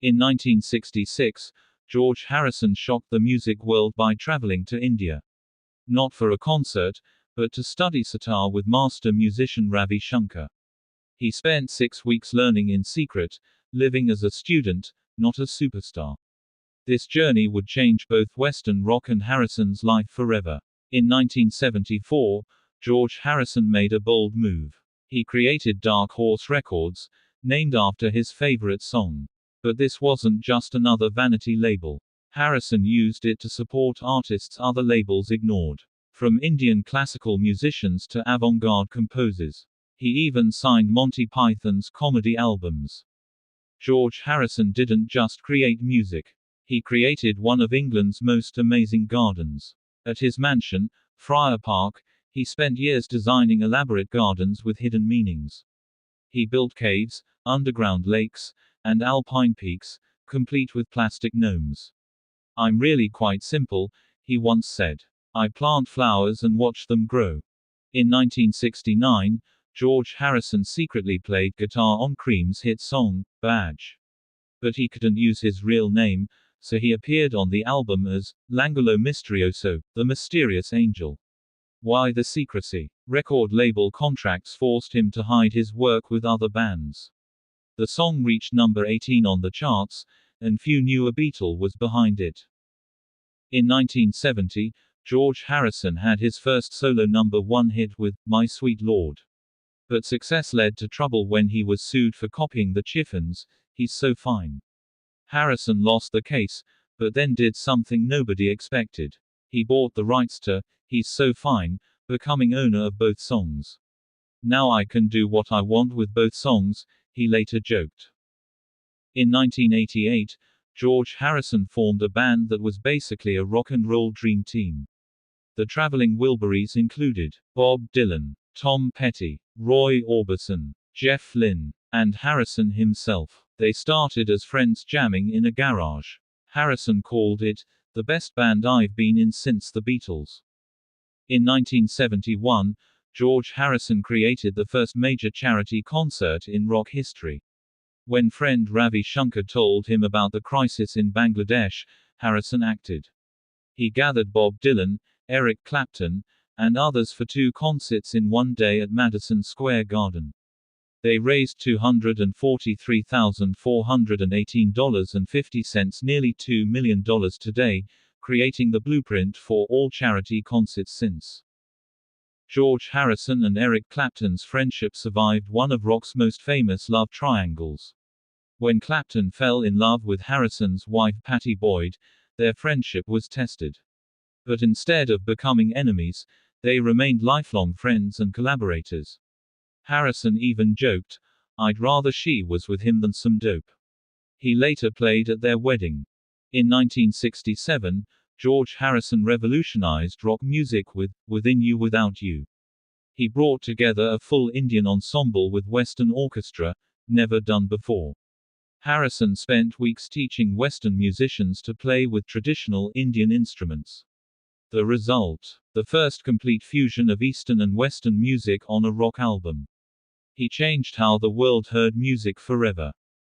In 1966, George Harrison shocked the music world by traveling to India. Not for a concert, but to study sitar with master musician Ravi Shankar. He spent 6 weeks learning in secret, living as a student, not a superstar. This journey would change both Western rock and Harrison's life forever. In 1974, George Harrison made a bold move. He created Dark Horse Records, named after his favorite song. But this wasn't just another vanity label. Harrison used it to support artists other labels ignored. From Indian classical musicians to avant-garde composers. He even signed Monty Python's comedy albums. George Harrison didn't just create music. He created one of England's most amazing gardens. At his mansion, Friar Park, he spent years designing elaborate gardens with hidden meanings. He built caves, underground lakes, and alpine peaks, complete with plastic gnomes. "I'm really quite simple," he once said. "I plant flowers and watch them grow." In 1969, George Harrison secretly played guitar on Cream's hit song, Badge. But he couldn't use his real name, so he appeared on the album as L'Angelo Misterioso, the mysterious angel. Why the secrecy? Record label contracts forced him to hide his work with other bands. The song reached number 18 on the charts, and few knew a Beatle was behind it. In 1970, George Harrison had his first solo number one hit with My Sweet Lord. But success led to trouble when he was sued for copying the Chiffons, He's So Fine. Harrison lost the case, but then did something nobody expected. He bought the rights to He's So Fine, becoming owner of both songs. "Now I can do what I want with both songs," he later joked. In 1988, George Harrison formed a band that was basically a rock and roll dream team. The traveling Wilburys included Bob Dylan, Tom Petty, Roy Orbison, Jeff Lynne, and Harrison himself. They started as friends jamming in a garage. Harrison called it the best band I've been in since the Beatles. In 1971, George Harrison created the first major charity concert in rock history. When friend Ravi Shankar told him about the crisis in Bangladesh, Harrison acted. He gathered Bob Dylan, Eric Clapton, and others for 2 concerts in one day at Madison Square Garden. They raised $243,418.50, nearly $2 million today, creating the blueprint for all charity concerts since. George Harrison and Eric Clapton's friendship survived one of rock's most famous love triangles. When Clapton fell in love with Harrison's wife Pattie Boyd, their friendship was tested. But instead of becoming enemies, they remained lifelong friends and collaborators. Harrison even joked, "I'd rather she was with him than some dope." He later played at their wedding. In 1967, George Harrison revolutionized rock music with Within You Without You. He brought together a full Indian ensemble with Western orchestra, never done before. Harrison spent weeks teaching Western musicians to play with traditional Indian instruments. The result: the first complete fusion of Eastern and Western music on a rock album. He changed how the world heard music forever.